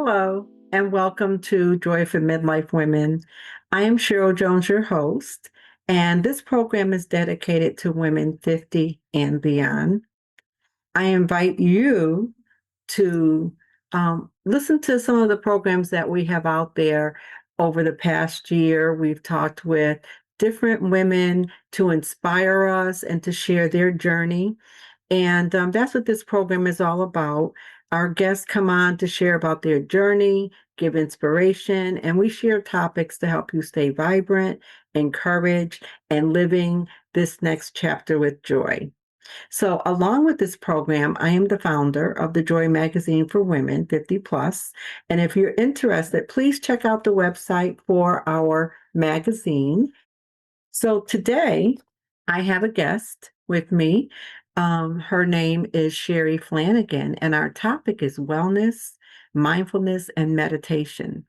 Hello, and welcome to Joy for Midlife Women. I am Cheryl Jones, your host, and this program is dedicated to women 50 and beyond. I invite you to listen to some of the programs that we have out there over the past year. We've talked with different women to inspire us and to share their journey. And that's what this program is all about. Our guests come on to share about their journey, give inspiration, and we share topics to help you stay vibrant, encouraged, and living this next chapter with joy. So, along with this program, I am the founder of the Joy Magazine for Women 50 Plus. And if you're interested, please check out the website for our magazine. So, today I have a guest with me. Her name is Sherry Flanagan, and our topic is wellness, mindfulness, and meditation.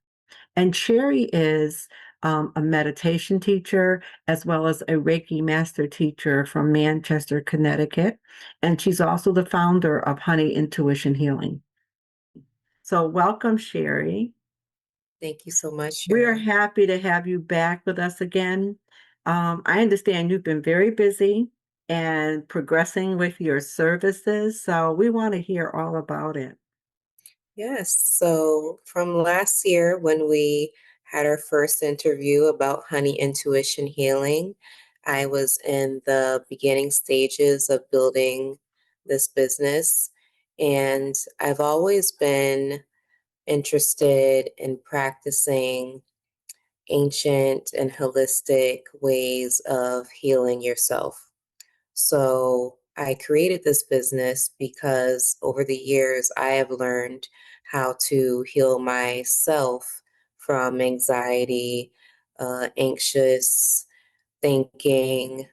And Sherry is a meditation teacher as well as a Reiki master teacher from Manchester, Connecticut. And she's also the founder of Honey Intuition Healing. So, welcome, Sherry. Thank you so much, We're Cheryl. happy to have you back with us again. I understand you've been very busy and progressing with your services, so we want to hear all about it. Yes, so from last year when we had our first interview about Honey Intuition Healing, I was in the beginning stages of building this business, and I've always been interested in practicing ancient and holistic ways of healing yourself. So I created this business because over the years I have learned how to heal myself from anxiety, anxious thinking,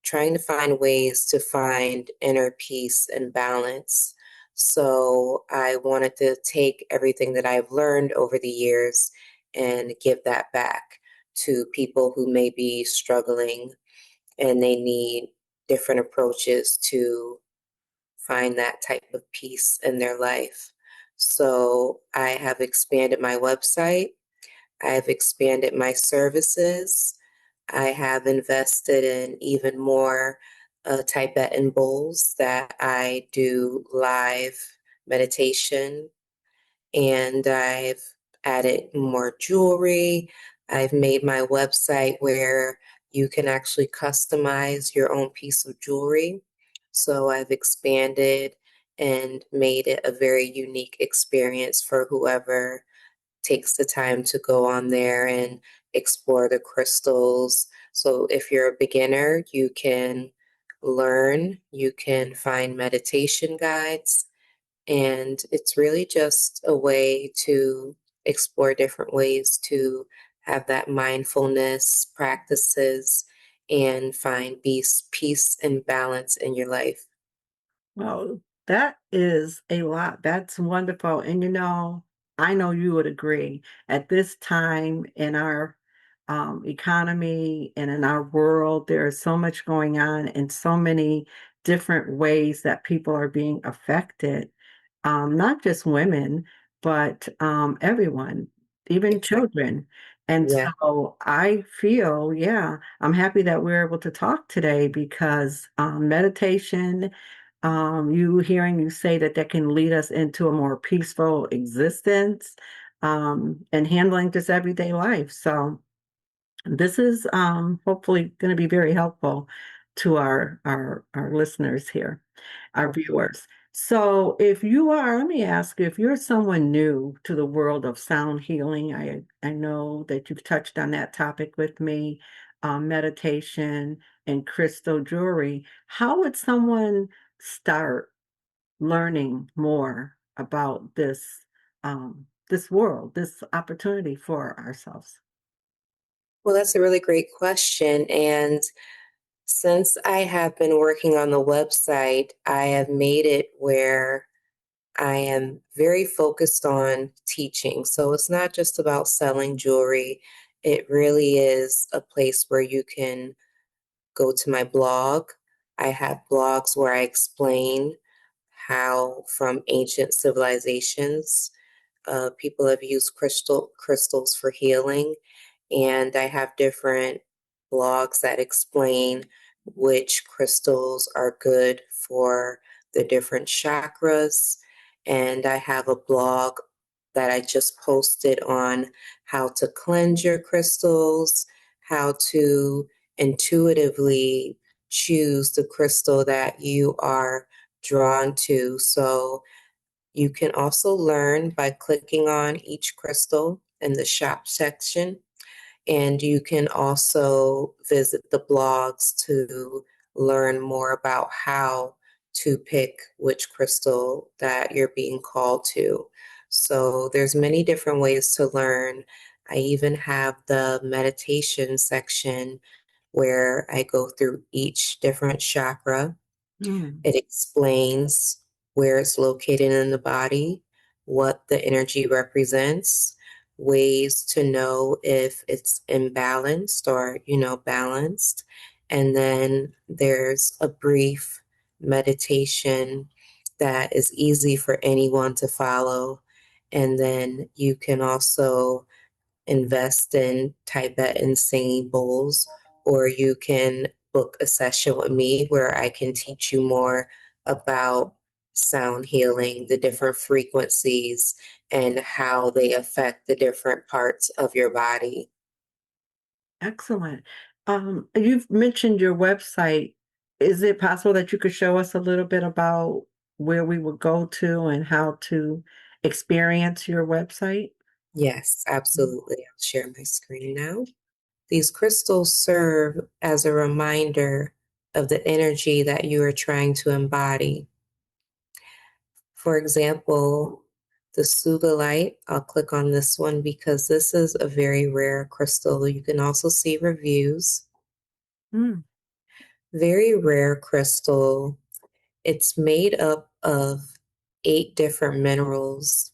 trying to find ways to find inner peace and balance. So I wanted to take everything that I've learned over the years and give that back to people who may be struggling and they need different approaches to find that type of peace in their life. So I have expanded my website, I have expanded my services, I have invested in even more Tibetan bowls that I do live meditation, and I've added more jewelry. I've made my website where you can actually customize your own piece of jewelry. So I've expanded and made it a very unique experience for whoever takes the time to go on there and explore the crystals. So if you're a beginner, you can learn, you can find meditation guides, and it's really just a way to explore different ways to have that mindfulness practices and find peace and balance in your life. Well, that is a lot. That's wonderful. And I know you would agree at this time in our economy and in our world, there is so much going on and so many different ways that people are being affected. Not just women, but everyone, even Exactly. children. And Yeah. so I feel, yeah, I'm happy that we're able to talk today because meditation, you hearing you say that that can lead us into a more peaceful existence, and handling just everyday life. So this is hopefully going to be very helpful to our listeners here, our viewers. So if you are, let me ask you, if you're someone new to the world of sound healing, I know that you've touched on that topic with me, meditation and crystal jewelry. How would someone start learning more about this world, this opportunity for ourselves? Well, that's a really great question. And since I have been working on the website, I have made it where I am very focused on teaching. So it's not just about selling jewelry. It really is a place where you can go to my blog. I have blogs where I explain how from ancient civilizations, people have used crystals for healing, and I have different blogs that explain which crystals are good for the different chakras. And I have a blog that I just posted on how to cleanse your crystals, how to intuitively choose the crystal that you are drawn to. So you can also learn by clicking on each crystal in the shop section. And you can also visit the blogs to learn more about how to pick which crystal that you're being called to. So there's many different ways to learn. I even have the meditation section where I go through each different chakra. Mm. It explains where it's located in the body, what the energy represents, ways to know if it's imbalanced or, balanced. And then there's a brief meditation that is easy for anyone to follow. And then you can also invest in Tibetan singing bowls, or you can book a session with me where I can teach you more about sound healing, the different frequencies, and how they affect the different parts of your body. Excellent. You've mentioned your website. Is it possible that you could show us a little bit about where we would go to and how to experience your website? Yes, Mm. absolutely. I'll share my screen now. These crystals serve as a reminder of the energy that you are trying to embody. For example, the Sugalite, I'll click on this one because this is a very rare crystal. You can also see reviews. Mm. Very rare crystal. It's made up of 8 different minerals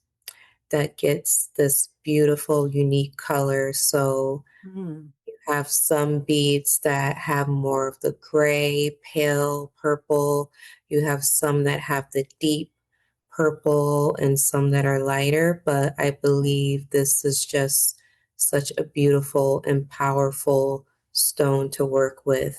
that gets this beautiful, unique color. So Mm. you have some beads that have more of the gray, pale purple. You have some that have the deep purple and some that are lighter, but I believe this is just such a beautiful and powerful stone to work with.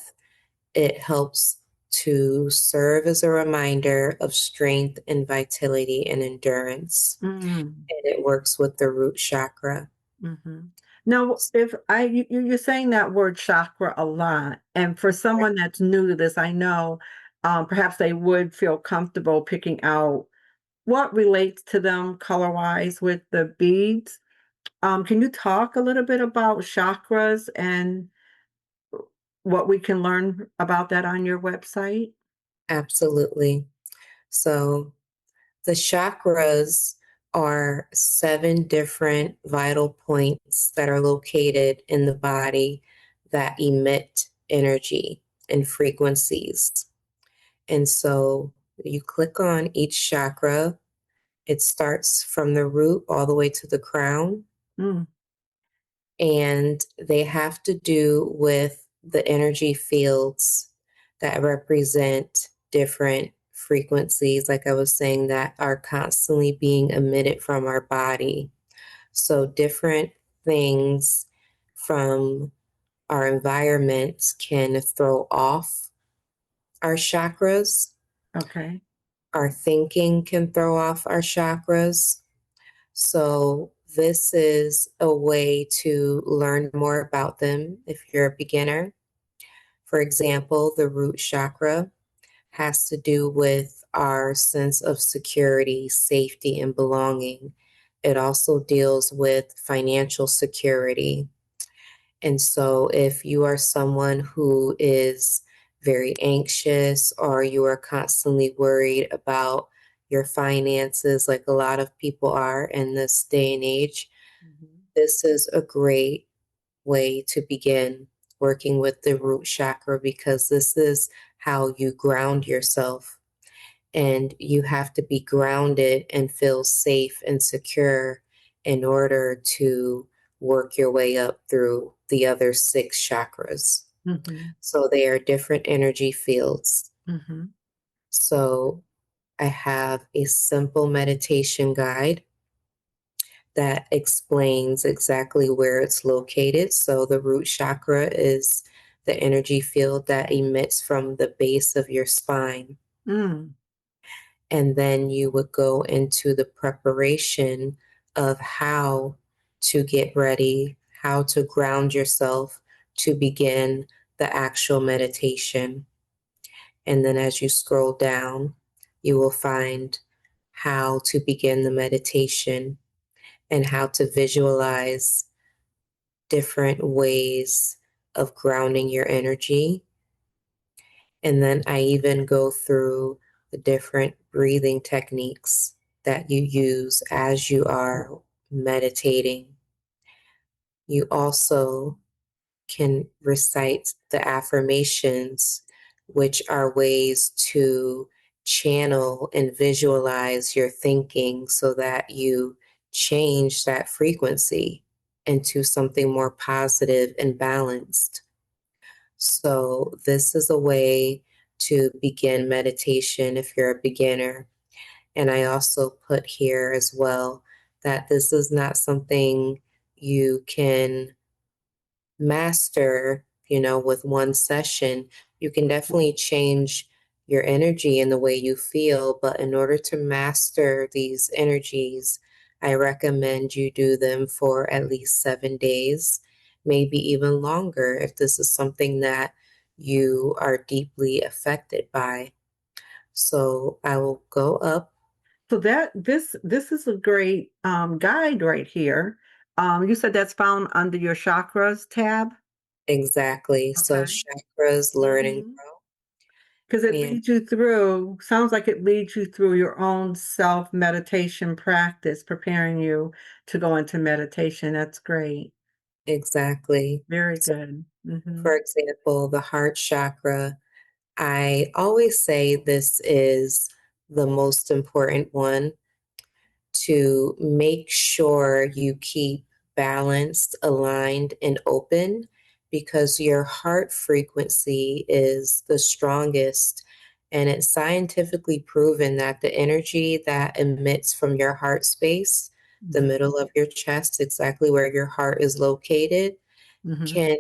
It helps to serve as a reminder of strength and vitality and endurance. Mm. And it works with the root chakra. Mhm. Now, if you're saying that word chakra a lot, and for someone that's new to this, I know, perhaps they would feel comfortable picking out what relates to them color-wise with the beads. Can you talk a little bit about chakras and what we can learn about that on your website? Absolutely. So the chakras are 7 different vital points that are located in the body that emit energy and frequencies. And so you click on each chakra, it starts from the root all the way to the crown, Mm. and they have to do with the energy fields that represent different frequencies, like I was saying, that are constantly being emitted from our body. So, different things from our environment can throw off our chakras. Okay. Our thinking can throw off our chakras. So, this is a way to learn more about them if you're a beginner. For example, the root chakra has to do with our sense of security, safety, and belonging. It also deals with financial security. And so, if you are someone who is very anxious or you are constantly worried about your finances, like a lot of people are in this day and age, Mhm. this is a great way to begin working with the root chakra because this is how you ground yourself. And you have to be grounded and feel safe and secure in order to work your way up through the other 6 chakras. Mhm. So they are different energy fields. Mhm. So I have a simple meditation guide that explains exactly where it's located. So the root chakra is the energy field that emits from the base of your spine. Mm. And then you would go into the preparation of how to get ready, how to ground yourself to begin the actual meditation. And then as you scroll down, you will find how to begin the meditation and how to visualize different ways of grounding your energy. And then I even go through the different breathing techniques that you use as you are meditating. You also can recite the affirmations, which are ways to channel and visualize your thinking so that you change that frequency into something more positive and balanced. So, this is a way to begin meditation if you're a beginner. And I also put here as well that this is not something you can master, with one session. You can definitely change your energy and the way you feel, but in order to master these energies, I recommend you do them for at least 7 days, maybe even longer if this is something that you are deeply affected by. So I will go up. So this is a great guide right here. You said that's found under your chakras tab. Exactly. So Okay. chakras, learn and grow. Because it And leads you through, sounds like it leads you through your own self meditation practice, preparing you to go into meditation. That's great. exactly. Very So good. for example, the heart chakra, I always say this is the most important one to make sure you keep balanced, aligned, and open because your heart frequency is the strongest. And it's scientifically proven that the energy that emits from your heart space, the Mhm. middle of your chest, exactly where your heart is located, Mhm. can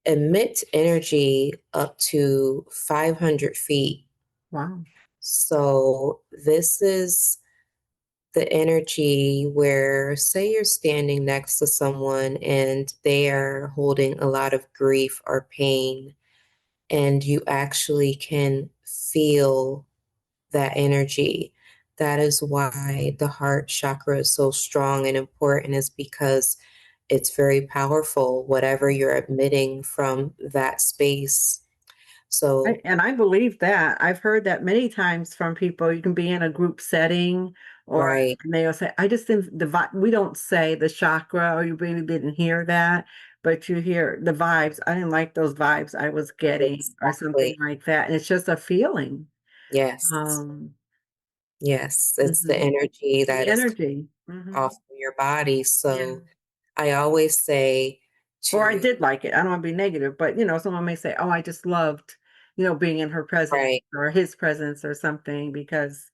emit energy up to 500 feet. Wow. So, this is the energy where, say, you're standing next to someone and they are holding a lot of grief or pain, and you actually can feel that energy. That is why the heart chakra is so strong and important, is because it's very powerful, whatever you're emitting from that space. So, And I believe that. I've heard that many times from people. You can be in a group setting, or right, and they'll say, "I just didn't." We don't say the chakra, or you really didn't hear that, but you hear the vibes. I didn't like those vibes I was getting, or something exactly. like that. And it's just a feeling. Yes, Um, yes, it's the mhm. energy The that is energy. off of your body. Yeah. So I always say Or I to, did like it. I don't want to be negative, but someone may say, "Oh, I just loved, being in her presence right, or his presence or something because."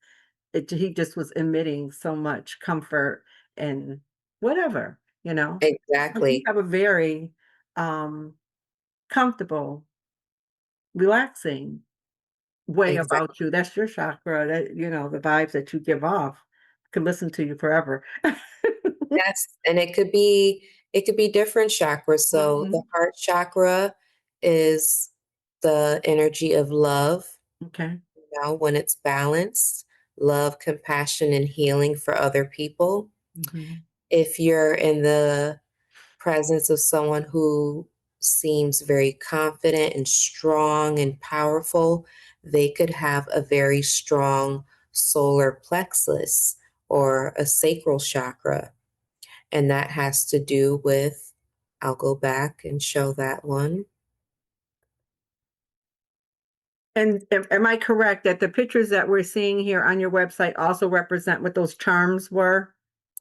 He just was emitting so much comfort and whatever, you know? Like you exactly, have a very, um, comfortable, relaxing way about exactly. you. That's your chakra, the vibes that you give off. Can listen to you forever. Yes, and it could be different chakras. So the Mhm. heart chakra is the energy of love, Okay. when it's balanced, love, compassion, and healing for other people. Mhm. If you're in the presence of someone who seems very confident and strong and powerful, they could have a very strong solar plexus or a sacral chakra. And that has to do with, I'll go back and show that one. And am I correct that the pictures that we're seeing here on your website also represent what those charms were?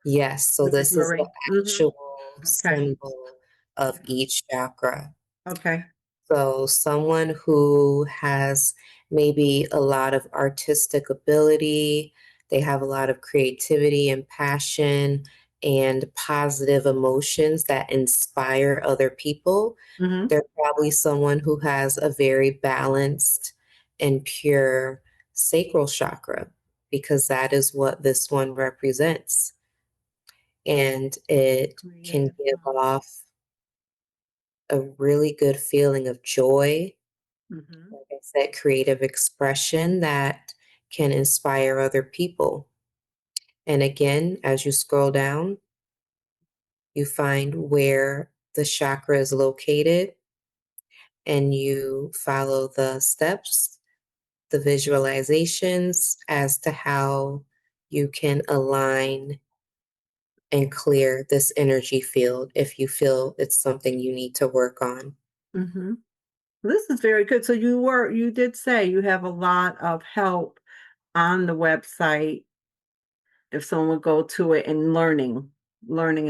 Yes, so With the this is the jewelry? Mhm. actual Okay. symbol of each chakra. Okay. So, someone who has maybe a lot of artistic ability. They have a lot of creativity and passion and positive emotions that inspire other people. Mm-hmm. They're probably someone who has a very balanced and pure sacral chakra because that is what this one represents. And it can Creative. give off a really good feeling of joy, Mm-hmm. like I said, creative expression that can inspire other people. And again, as you scroll down, you find where the chakra is located and you follow the steps, the visualizations as to how you can align and clear this energy field if you feel it's something you need to work on. Mm-hmm. This is very good. So you did say you have a lot of help on the website if someone would go to it and learning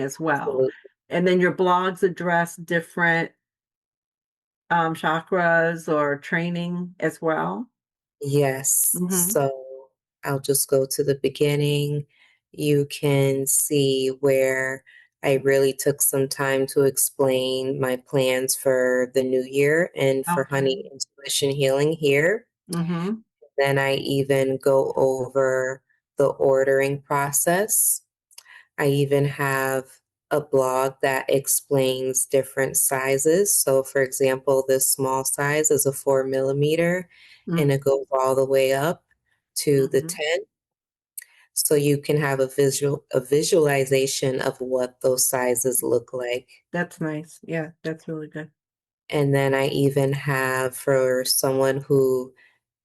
as well. Absolutely. And then your blogs address different chakras or training as well. Yes. Mm-hmm. So I'll just go to the beginning. You can see where I really took some time to explain my plans for the new year and for Okay. honey intuition healing here. Mm-hmm. Then I even go over the ordering process. I even have a blog that explains different sizes. So, for example, this small size is a 4 millimeter and it goes all the way up to the Mm-hmm. 10. So you can have a visualization of what those sizes look like. That's nice. Yeah, that's really good. And then I even have for someone who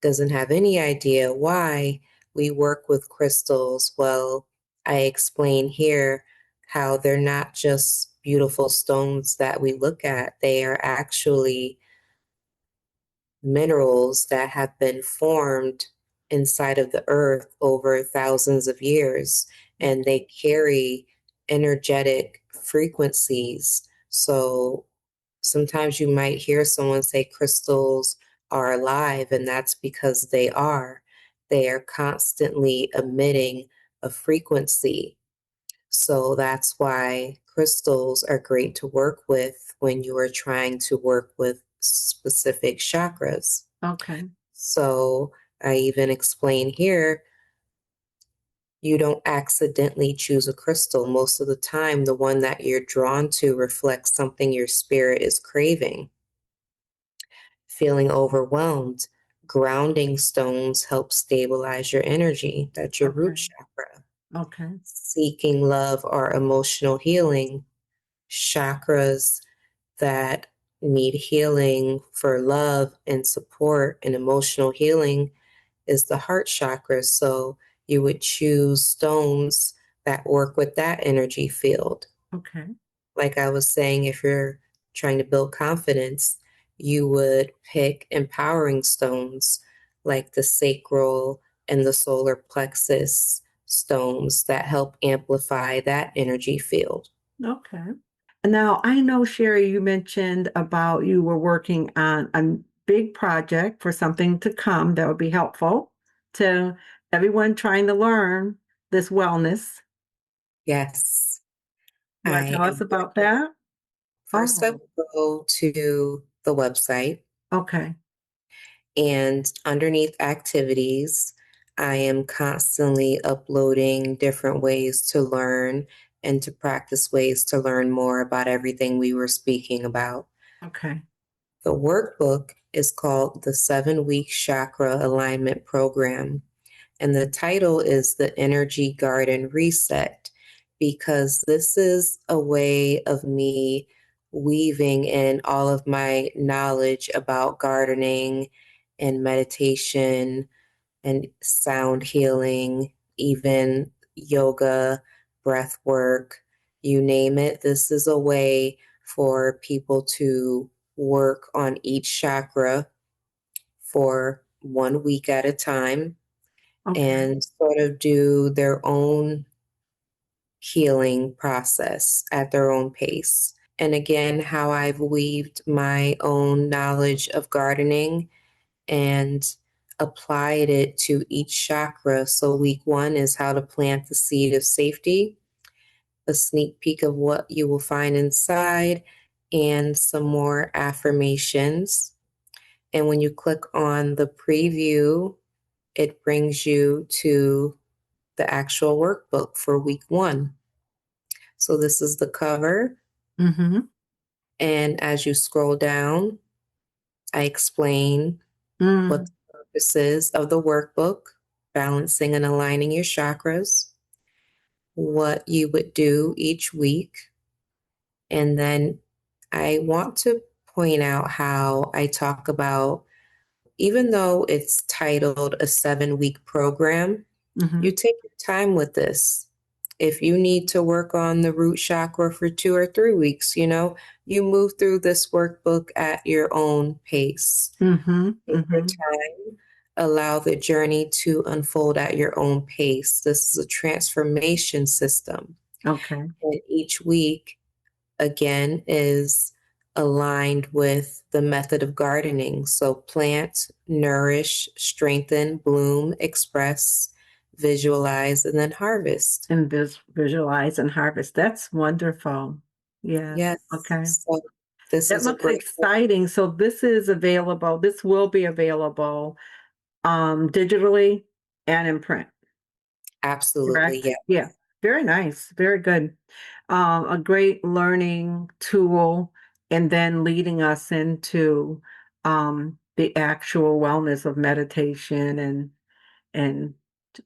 doesn't have any idea why we work with crystals. Well, I explain here how they're not just beautiful stones that we look at, they are actually minerals that have been formed inside of the earth over thousands of years, and they carry energetic frequencies. So sometimes you might hear someone say crystals are alive, and that's because they are. They are constantly emitting a frequency. So that's why crystals are great to work with when you are trying to work with specific chakras. Okay. So I even explain here you don't accidentally choose a crystal. Most of the time, the one that you're drawn to reflects something your spirit is craving. Feeling overwhelmed, grounding stones help stabilize your energy. That's your root Okay. chakra. Okay. Seeking love or emotional healing, chakras that need healing for love and support and emotional healing is the heart chakra. So you would choose stones that work with that energy field. Okay. Like I was saying, if you're trying to build confidence, you would pick empowering stones like the sacral and the solar plexus stones that help amplify that energy field. Okay. Now, I know, Sherry, you mentioned about you were working on a big project for something to come that would be helpful to everyone trying to learn this wellness. Yes, You want to I tell us am about working. that? First, I Oh, will go to the website. okay. And underneath activities, I am constantly uploading different ways to learn and to practice ways to learn more about everything we were speaking about. Okay. The workbook is called the 7 Week Chakra Alignment Program. And the title is The Energy Garden Reset, because this is a way of me weaving in all of my knowledge about gardening and meditation and sound healing, even yoga, breath work, you name it. This is a way for people to work on each chakra for 1 week at a time Okay. and sort of do their own healing process at their own pace. And again, how I've weaved my own knowledge of gardening and applied it to each chakra. So week one is how to plant the seed of safety, a sneak peek of what you will find inside, and some more affirmations. And when you click on the preview, it brings you to the actual workbook for week one. So this is the cover. Mm-hmm. And as you scroll down, I explain what Mm. the purpose is of the workbook, balancing and aligning your chakras, what you would do each week. And then I want to point out how I talk about, even though it's titled a 7-week program, Mm-hmm. you take your time with this. If you need to work on the root chakra for 2 or 3 weeks, you move through this workbook at your own pace. Mm-hmm. Take your Mm-hmm. time, allow the journey to unfold at your own pace. This is a transformation system. Okay. And each week, again, is aligned with the method of gardening. So plant, nourish, strengthen, bloom, express, visualize, and then harvest. And visualize and harvest. That's wonderful. Yes. Yes. Okay. So this That is a looks great one. exciting. So this is available. This will be available digitally and in print, Absolutely, correct? yeah. Yeah. Very nice. Very good. A great learning tool, and then leading us into the actual wellness of meditation and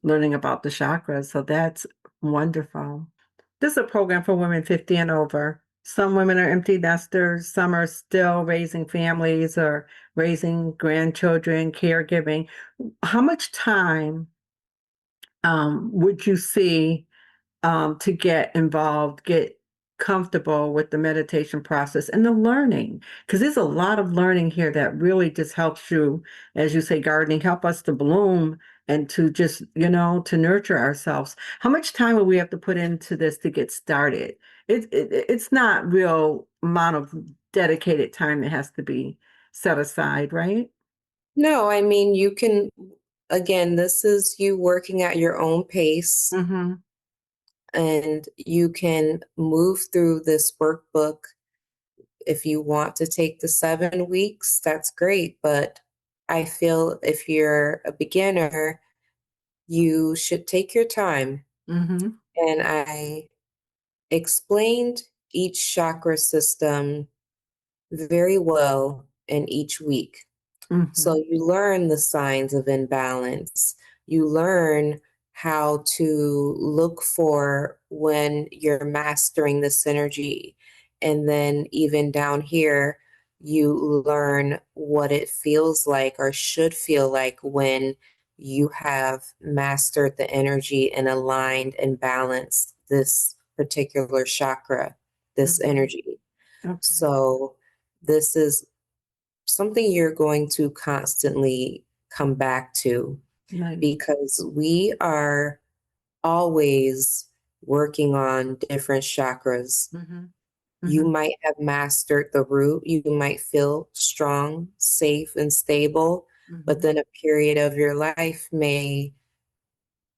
learning about the chakras. So that's wonderful. This is a program for women 50 and over. Some women are empty nesters, some are still raising families or raising grandchildren, caregiving. How much time would you see to get involved, get comfortable with the meditation process and the learning? Because there's a lot of learning here that really just helps you, as you say, gardening, help us to bloom and to just, to nurture ourselves. How much time will we have to put into this to get started? It's not real amount of dedicated time that has to be set aside, right? No, I mean, you can, again, this is you working at your own pace, Mm-hmm. and you can move through this workbook. If you want to take the 7 weeks, that's great. But I feel if you're a beginner, you should take your time. Mm-hmm. And I explained each chakra system very well in each week. So Mm-hmm. you learn the signs of imbalance. You learn how to look for when you're mastering the synergy. And then even down here, you learn what it feels like or should feel like when you have mastered the energy and aligned and balanced this particular chakra, this Mm-hmm. energy. Okay. So this is something you're going to constantly come back to Nice. because we are always working on different chakras. Mm-hmm. You Mm-hmm. might have mastered the root, you might feel strong, safe, and stable, but Mm-hmm. then a period of your life may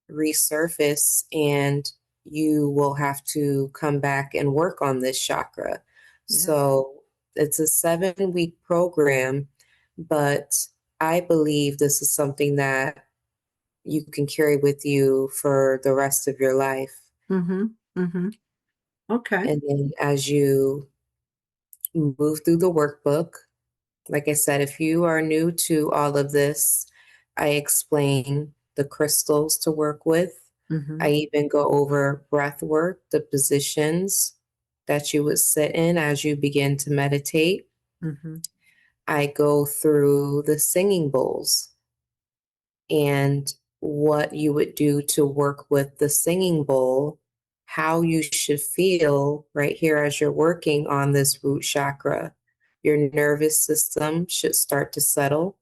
resurface and you will have to come back and work on this chakra. Yeah. So it's a 7-week program, but I believe this is something that you can carry with you for the rest of your life. Mm-hmm. Mm-hmm. Okay. And then as you move through the workbook, like I said, if you are new to all of this, I explain the crystals to work with. I Mhm, even go over breath work, the positions that you would sit in as you begin to meditate. mhm. I go through the singing bowls and what you would do to work with the singing bowl, how you should feel right here as you're working on this root chakra. Your nervous system should start to settle.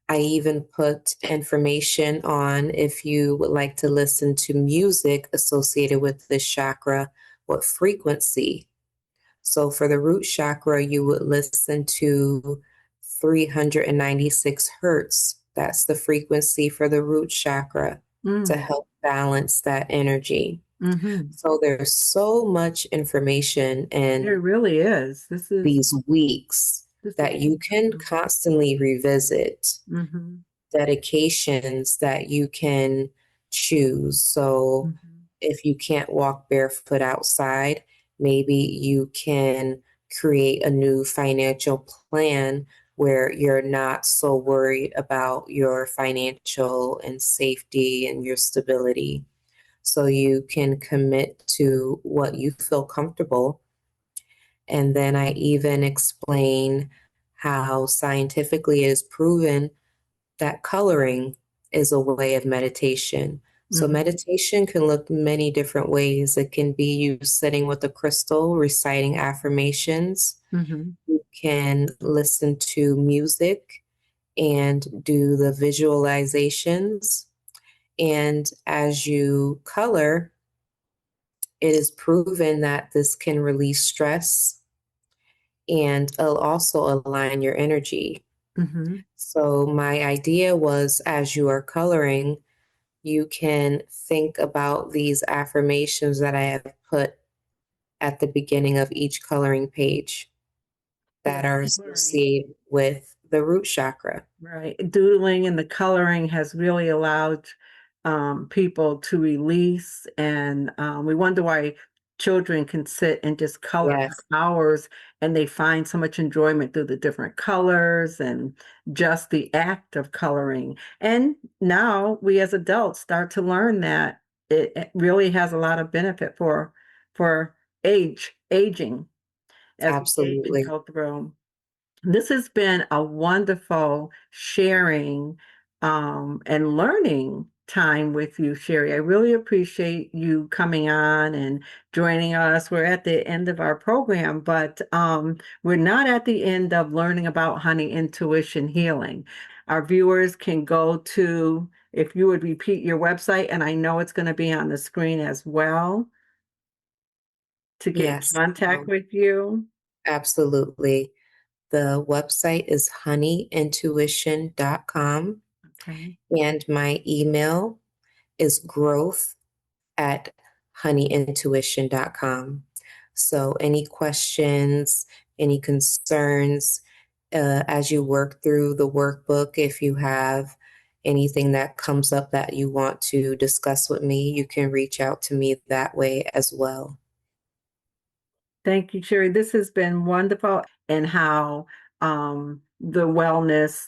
I even put information on if you would like to listen to music associated with this chakra, what frequency. So for the root chakra, you would listen to 396 hertz. That's the frequency for the root chakra to Mm. help balance that energy. Mm-hmm. So there's so much information There in really is. these weeks This is that you can constantly revisit, mm-hmm. dedications that you can choose. So Mm-hmm. if you can't walk barefoot outside, maybe you can create a new financial plan where you're not so worried about your financial and safety and your stability. So you can commit to what you feel comfortable. And then I even explain how scientifically it is proven that coloring is a way of meditation. So Mm-hmm. meditation can look many different ways. It can be you sitting with a crystal, reciting affirmations. Mm-hmm. You can listen to music and do the visualizations. And as you color, it is proven that this can release stress and it'll also align your energy. Mm-hmm. So, my idea was as you are coloring, you can think about these affirmations that I have put at the beginning of each coloring page that are Right. associated with the root chakra. Right. Doodling and the coloring has really allowed people to release, and we wonder why children can sit and just color Yes, for hours and they find so much enjoyment through the different colors and just the act of coloring. And now we as adults start to learn that it really has a lot of benefit for aging as we age and absolutely. go through. This has been a wonderful sharing and learning time with you, Sherry. I really appreciate you coming on and joining us. We're at the end of our program, but we're not at the end of learning about honey intuition healing. Our viewers can go to, if you would repeat your website, and I know it's going to be on the screen as well, to get in Yes, contact with you. absolutely. The website is honeyintuition.com Okay. and my email is growth at honeyintuition.com. So, any questions, any concerns as you work through the workbook, if you have anything that comes up that you want to discuss with me, you can reach out to me that way as well. Thank you, Sherry. This has been wonderful, and how the wellness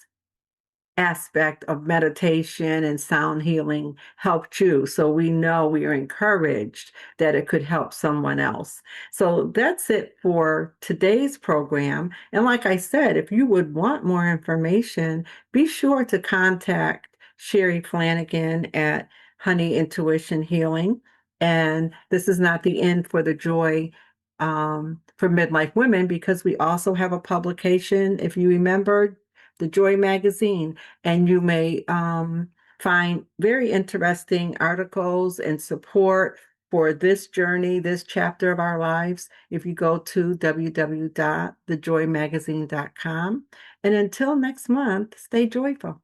aspect of meditation and sound healing helped you. So we know we are encouraged that it could help someone else. So that's it for today's program. And like I said, if you would want more information, be sure to contact Sherry Flanagan at Honey Intuition Healing. And this is not the end for the joy for midlife women, because we also have a publication, if you remember, the Joy magazine, and you may find very interesting articles and support for this journey, this chapter of our lives, if you go to www.thejoymagazine.com. And until next month, stay joyful.